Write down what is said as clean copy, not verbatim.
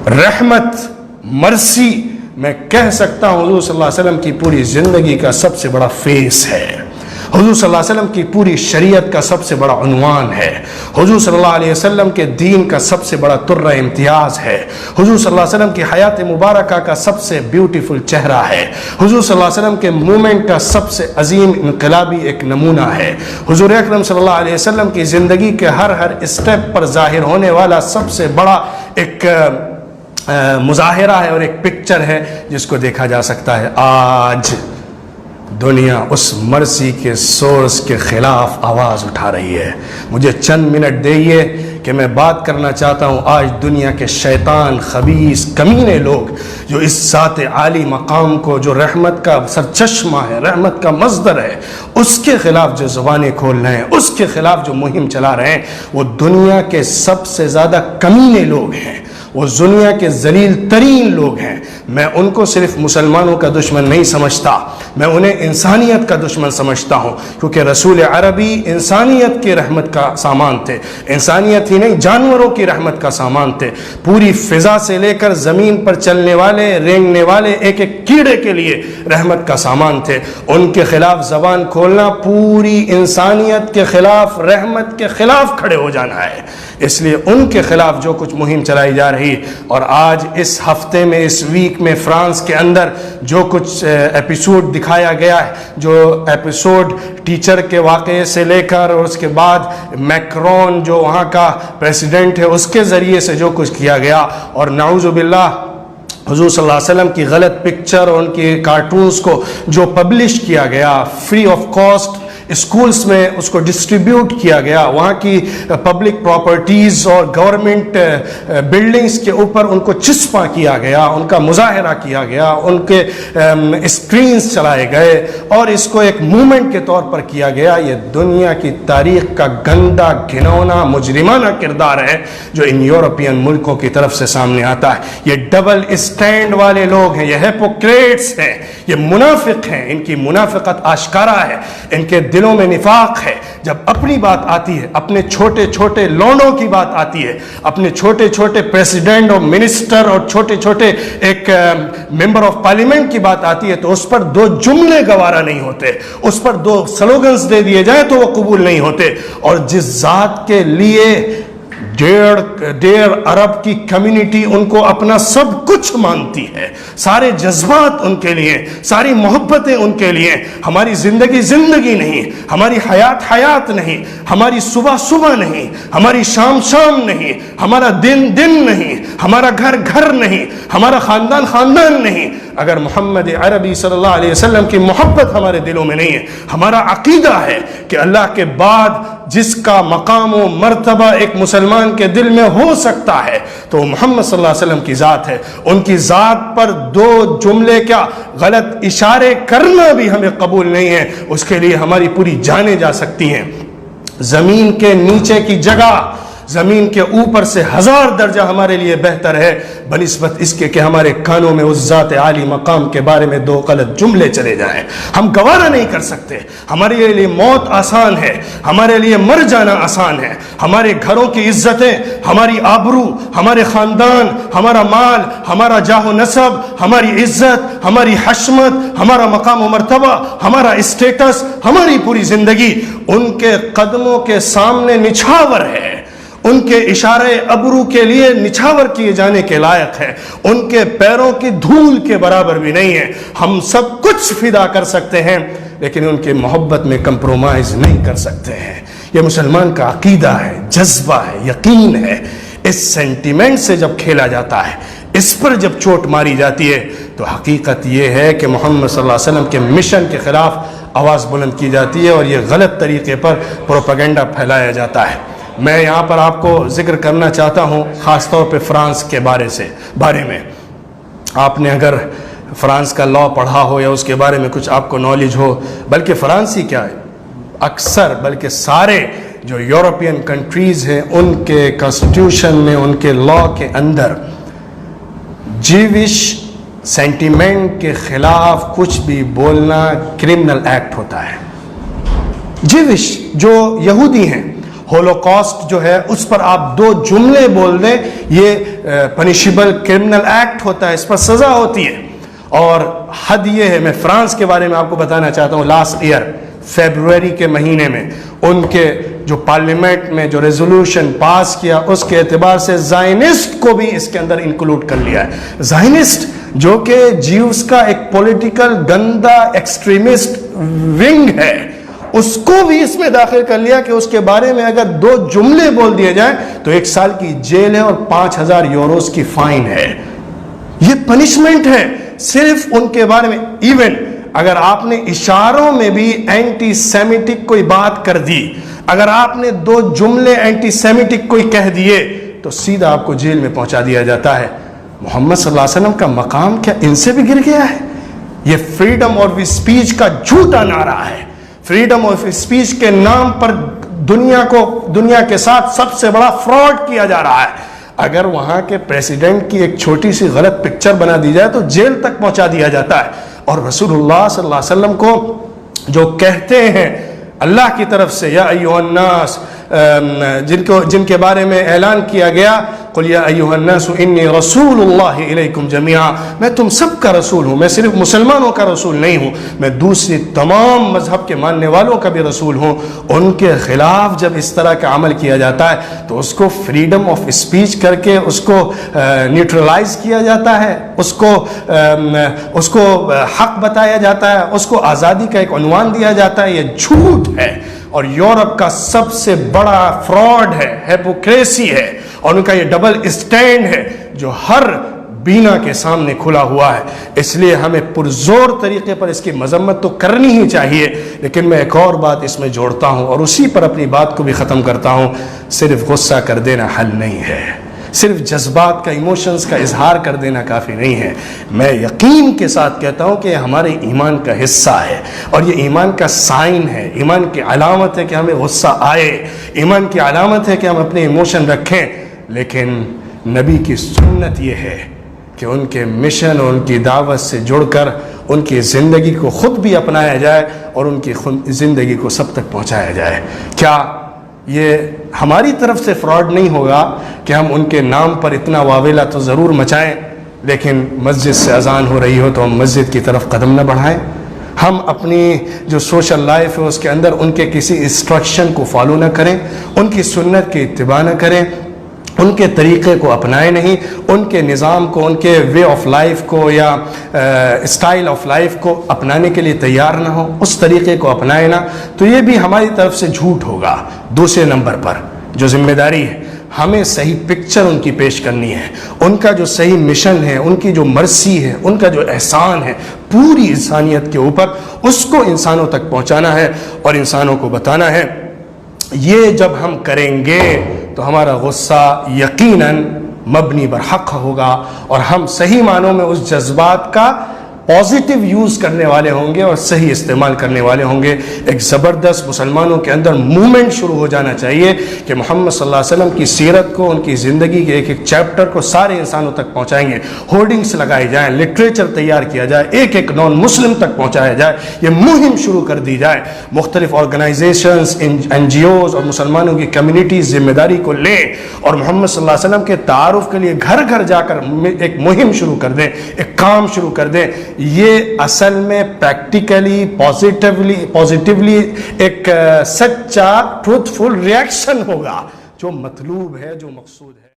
رحمت، مرسی، میں کہہ سکتا ہوں حضور صلی اللہ علیہ وسلم کی پوری زندگی کا سب سے بڑا فیس ہے، حضور صلی اللہ علیہ وسلم کی پوری شریعت کا سب سے بڑا عنوان ہے، حضور صلی اللہ علیہ وسلم کے دین کا سب سے بڑا ترہ امتیاز ہے، حضور صلی اللہ علیہ وسلم کی حیات مبارکہ کا سب سے بیوٹیفل چہرہ ہے، حضور صلی اللہ علیہ وسلم کے مومنٹ کا سب سے عظیم انقلابی ایک نمونہ ہے، حضور اکرم صلی اللہ علیہ وسلم کی زندگی کے ہر اسٹیپ پر ظاہر ہونے والا سب سے بڑا ایک مظاہرہ ہے اور ایک پکچر ہے جس کو دیکھا جا سکتا ہے۔ آج دنیا اس مرضی کے سورس کے خلاف آواز اٹھا رہی ہے۔ مجھے چند منٹ دیئے کہ میں بات کرنا چاہتا ہوں آج دنیا کے شیطان، خبیث، کمینے لوگ جو اس ذات عالی مقام کو، جو رحمت کا سرچشمہ ہے، رحمت کا مصدر ہے، اس کے خلاف جو زبانیں کھول رہے ہیں، اس کے خلاف جو مہم چلا رہے ہیں، وہ دنیا کے سب سے زیادہ کمینے لوگ ہیں، وہ دنیا کے ذلیل ترین لوگ ہیں۔ میں ان کو صرف مسلمانوں کا دشمن نہیں سمجھتا، میں انہیں انسانیت کا دشمن سمجھتا ہوں، کیونکہ رسول عربی انسانیت کی رحمت کا سامان تھے، انسانیت ہی نہیں جانوروں کی رحمت کا سامان تھے۔ پوری فضا سے لے کر زمین پر چلنے والے، رینگنے والے ایک ایک کیڑے کے لیے رحمت کا سامان تھے۔ ان کے خلاف زبان کھولنا پوری انسانیت کے خلاف، رحمت کے خلاف کھڑے ہو جانا ہے۔ اس لیے ان کے خلاف جو کچھ مہم چلائی جا رہی، اور آج اس ہفتے میں، اس ویک میں فرانس کے اندر جو کچھ ایپیسوڈ دکھایا گیا ہے، جو ایپیسوڈ ٹیچر کے واقعے سے لے کر، اور اس کے بعد میکرون جو وہاں کا پریسیڈنٹ ہے اس کے ذریعے سے جو کچھ کیا گیا، اور نعوذ باللہ حضور صلی اللہ علیہ وسلم کی غلط پکچر اور ان کی کارٹونز کو جو پبلش کیا گیا فری آف کاسٹ، اسکولز میں اس کو ڈسٹریبیوٹ کیا گیا، وہاں کی پبلک پراپرٹیز اور گورنمنٹ بلڈنگز کے اوپر ان کو چسپاں کیا گیا، ان کا مظاہرہ کیا گیا، ان کے اسکرینز چلائے گئے، اور اس کو ایک موومنٹ کے طور پر کیا گیا۔ یہ دنیا کی تاریخ کا گندا، گھنونا، مجرمانہ کردار ہے جو ان یورپین ملکوں کی طرف سے سامنے آتا ہے۔ یہ ڈبل اسٹینڈ والے لوگ ہیں، یہ ہیپوکریٹس ہیں، یہ منافق ہیں، ان کی منافقت آشکارا ہے، ان کے دلوں میں نفاق ہے۔ جب اپنی بات آتی ہے، اپنے چھوٹے چھوٹے لونڈوں کی بات آتی ہے، اپنے چھوٹے چھوٹے پریزیڈنٹ اور منسٹر اور چھوٹے چھوٹے ایک ممبر آف پارلیمنٹ کی بات آتی ہے، تو اس پر دو جملے گوارا نہیں ہوتے، اس پر دو سلوگنز دے دیے جائیں تو وہ قبول نہیں ہوتے۔ اور جس ذات کے لیے 1.5 ارب کی کمیونٹی ان کو اپنا سب کچھ مانتی ہے، سارے جذبات ان کے لیے، ساری محبتیں ان کے لیے، ہماری زندگی زندگی نہیں، ہماری حیات حیات نہیں، ہماری صبح صبح نہیں، ہماری شام شام نہیں، ہمارا دن دن نہیں، ہمارا گھر گھر نہیں، ہمارا خاندان خاندان نہیں۔ اگر محمد عربی صلی اللہ علیہ وسلم کی محبت ہمارے دلوں میں نہیں ہے، ہمارا عقیدہ ہے کہ اللہ کے بعد جس کا مقام و مرتبہ ایک مسلمان کے دل میں ہو سکتا ہے تو وہ محمد صلی اللہ علیہ وسلم کی ذات ہے۔ ان کی ذات پر دو جملے کیا غلط اشارے کرنا بھی ہمیں قبول نہیں ہے، اس کے لیے ہماری پوری جانیں جا سکتی ہیں۔ زمین کے نیچے کی جگہ زمین کے اوپر سے 1000 درجہ ہمارے لیے بہتر ہے بنسبت اس کے کہ ہمارے کانوں میں اس ذات عالی مقام کے بارے میں دو غلط جملے چلے جائیں۔ ہم گوارا نہیں کر سکتے، ہمارے لیے موت آسان ہے، ہمارے لیے مر جانا آسان ہے، ہمارے گھروں کی عزتیں، ہماری آبرو، ہمارے خاندان، ہمارا مال، ہمارا جاہ و نسب، ہماری عزت، ہماری حشمت، ہمارا مقام و مرتبہ، ہمارا اسٹیٹس، ہماری پوری زندگی ان کے قدموں کے سامنے نچھاور ہے، ان کے اشارے ابرو کے لیے نچھاور کیے جانے کے لائق ہے، ان کے پیروں کی دھول کے برابر بھی نہیں ہے۔ ہم سب کچھ فدا کر سکتے ہیں لیکن ان کی محبت میں کمپرومائز نہیں کر سکتے ہیں۔ یہ مسلمان کا عقیدہ ہے، جذبہ ہے، یقین ہے۔ اس سینٹیمنٹ سے جب کھیلا جاتا ہے، اس پر جب چوٹ ماری جاتی ہے، تو حقیقت یہ ہے کہ محمد صلی اللہ علیہ وسلم کے مشن کے خلاف آواز بلند کی جاتی ہے اور یہ غلط طریقے پر پروپیگنڈا پھیلایا جاتا ہے۔ میں یہاں پر آپ کو ذکر کرنا چاہتا ہوں خاص طور پہ فرانس کے بارے میں۔ آپ نے اگر فرانس کا لا پڑھا ہو یا اس کے بارے میں کچھ آپ کو نالج ہو، بلکہ فرانسی کیا ہے، اکثر بلکہ سارے جو یورپین کنٹریز ہیں ان کے کانسٹیٹیوشن میں، ان کے لا کے اندر جیوش سینٹیمنٹ کے خلاف کچھ بھی بولنا کرمنل ایکٹ ہوتا ہے۔ جیوش جو یہودی ہیں ہولوکاسٹ جو ہے اس پر آپ 2 جملے بول دیں، یہ پنشیبل کرمنل ایکٹ ہوتا ہے، اس پر سزا ہوتی ہے. اور حد یہ ہے، میں فرانس کے بارے میں آپ کو بتانا چاہتا ہوں. لاسٹ ایئر فیبروری کے مہینے میں ان کے جو پارلیمنٹ میں جو ریزولوشن پاس کیا، اس کے اعتبار سے زائنسٹ کو بھی اس کے اندر انکلوڈ کر لیا ہے. زائنسٹ جو کہ جیوز کا ایک پولیٹیکل گندا ایکسٹریمسٹ ونگ ہے، اس کو بھی اس میں داخل کر لیا کہ اس کے بارے میں اگر 2 جملے بول دیے جائیں تو 1 سال کی جیل ہے اور 5,000 یوروز کی فائن ہے. یہ پنشمنٹ ہے صرف ان کے بارے میں. ایون اگر آپ نے اشاروں میں بھی اینٹی سیمیٹک کوئی بات کر دی، اگر آپ نے 2 جملے اینٹی سیمیٹک کوئی کہہ دیے تو سیدھا آپ کو جیل میں پہنچا دیا جاتا ہے. محمد صلی اللہ علیہ وسلم کا مقام کیا ان سے بھی گر گیا ہے؟ یہ فریڈم آف اسپیچ کا جھوٹا نعرہ ہے. فریڈم آف اسپیچ کے نام پر دنیا کے ساتھ سب سے بڑا فراڈ کیا جا رہا ہے. اگر وہاں کے پریزیڈنٹ کی ایک چھوٹی سی غلط پکچر بنا دی جائے تو جیل تک پہنچا دیا جاتا ہے. اور رسول اللہ صلی اللہ علیہ وسلم کو جو کہتے ہیں اللہ کی طرف سے، یا ایھا الناس، جن کے بارے میں اعلان کیا گیا، قل یا ایھا الناس انی رسول اللہ الیکم جمیعا، میں تم سب کا رسول ہوں، میں صرف مسلمانوں کا رسول نہیں ہوں، میں دوسری تمام مذہب کے ماننے والوں کا بھی رسول ہوں. ان کے خلاف جب اس طرح کا عمل کیا جاتا ہے تو اس کو فریڈم آف اسپیچ کر کے اس کو نیوٹرلائز کیا جاتا ہے، اس کو حق بتایا جاتا ہے، اس کو آزادی کا ایک عنوان دیا جاتا ہے. یہ جھوٹ ہے اور یورپ کا سب سے بڑا فراڈ ہے، ہیپوکریسی ہے، اور ان کا یہ ڈبل اسٹینڈ ہے جو ہر بینا کے سامنے کھلا ہوا ہے. اس لیے ہمیں پرزور طریقے پر اس کی مذمت تو کرنی ہی چاہیے. لیکن میں ایک اور بات اس میں جوڑتا ہوں اور اسی پر اپنی بات کو بھی ختم کرتا ہوں. صرف غصہ کر دینا حل نہیں ہے، صرف جذبات کا، ایموشنز کا اظہار کر دینا کافی نہیں ہے. میں یقین کے ساتھ کہتا ہوں کہ یہ ہمارے ایمان کا حصہ ہے اور یہ ایمان کا سائن ہے، ایمان کی علامت ہے کہ ہمیں غصہ آئے، ایمان کی علامت ہے کہ ہم اپنے ایموشن رکھیں. لیکن نبی کی سنت یہ ہے کہ ان کے مشن اور ان کی دعوت سے جڑ کر ان کی زندگی کو خود بھی اپنایا جائے اور ان کی زندگی کو سب تک پہنچایا جائے. کیا یہ ہماری طرف سے فراڈ نہیں ہوگا کہ ہم ان کے نام پر اتنا واویلا تو ضرور مچائیں، لیکن مسجد سے اذان ہو رہی ہو تو ہم مسجد کی طرف قدم نہ بڑھائیں؟ ہم اپنی جو سوشل لائف ہے اس کے اندر ان کے کسی انسٹرکشن کو فالو نہ کریں، ان کی سنت کی اتباع نہ کریں، ان کے طریقے کو اپنائیں نہیں، ان کے نظام کو، ان کے وے آف لائف کو یا اسٹائل آف لائف کو اپنانے کے لیے تیار نہ ہو، اس طریقے کو اپنائیں نہ، تو یہ بھی ہماری طرف سے جھوٹ ہوگا. دوسرے نمبر پر جو ذمہ داری ہے، ہمیں صحیح پکچر ان کی پیش کرنی ہے. ان کا جو صحیح مشن ہے، ان کی جو مرسی ہے، ان کا جو احسان ہے پوری انسانیت کے اوپر، اس کو انسانوں تک پہنچانا ہے اور انسانوں کو بتانا ہے. یہ جب ہم کریں گے تو ہمارا غصہ یقیناً مبنی بر حق ہوگا اور ہم صحیح معنوں میں اس جذبات کا پازیٹیو یوز کرنے والے ہوں گے اور صحیح استعمال کرنے والے ہوں گے. ایک زبردست مسلمانوں کے اندر موومنٹ شروع ہو جانا چاہیے کہ محمد صلی اللہ علیہ وسلم کی سیرت کو، ان کی زندگی کے ایک ایک چیپٹر کو سارے انسانوں تک پہنچائیں گے. ہورڈنگس لگائے جائیں، لٹریچر تیار کیا جائے، ایک ایک نان مسلم تک پہنچایا جائے. یہ مہم شروع کر دی جائے. مختلف آرگنائزیشنز، این جی اوز اور مسلمانوں کی کمیونٹیز ذمہ داری کو لیں اور محمد صلی اللہ علیہ وسلم کے تعارف کے لیے گھر گھر جا کر ایک مہم شروع کر دیں، ایک کام شروع کر دیں. یہ اصل میں پریکٹیکلی پازیٹیولی ایک سچا ٹروتھفل ریئیکشن ہوگا جو مطلوب ہے، جو مقصود ہے.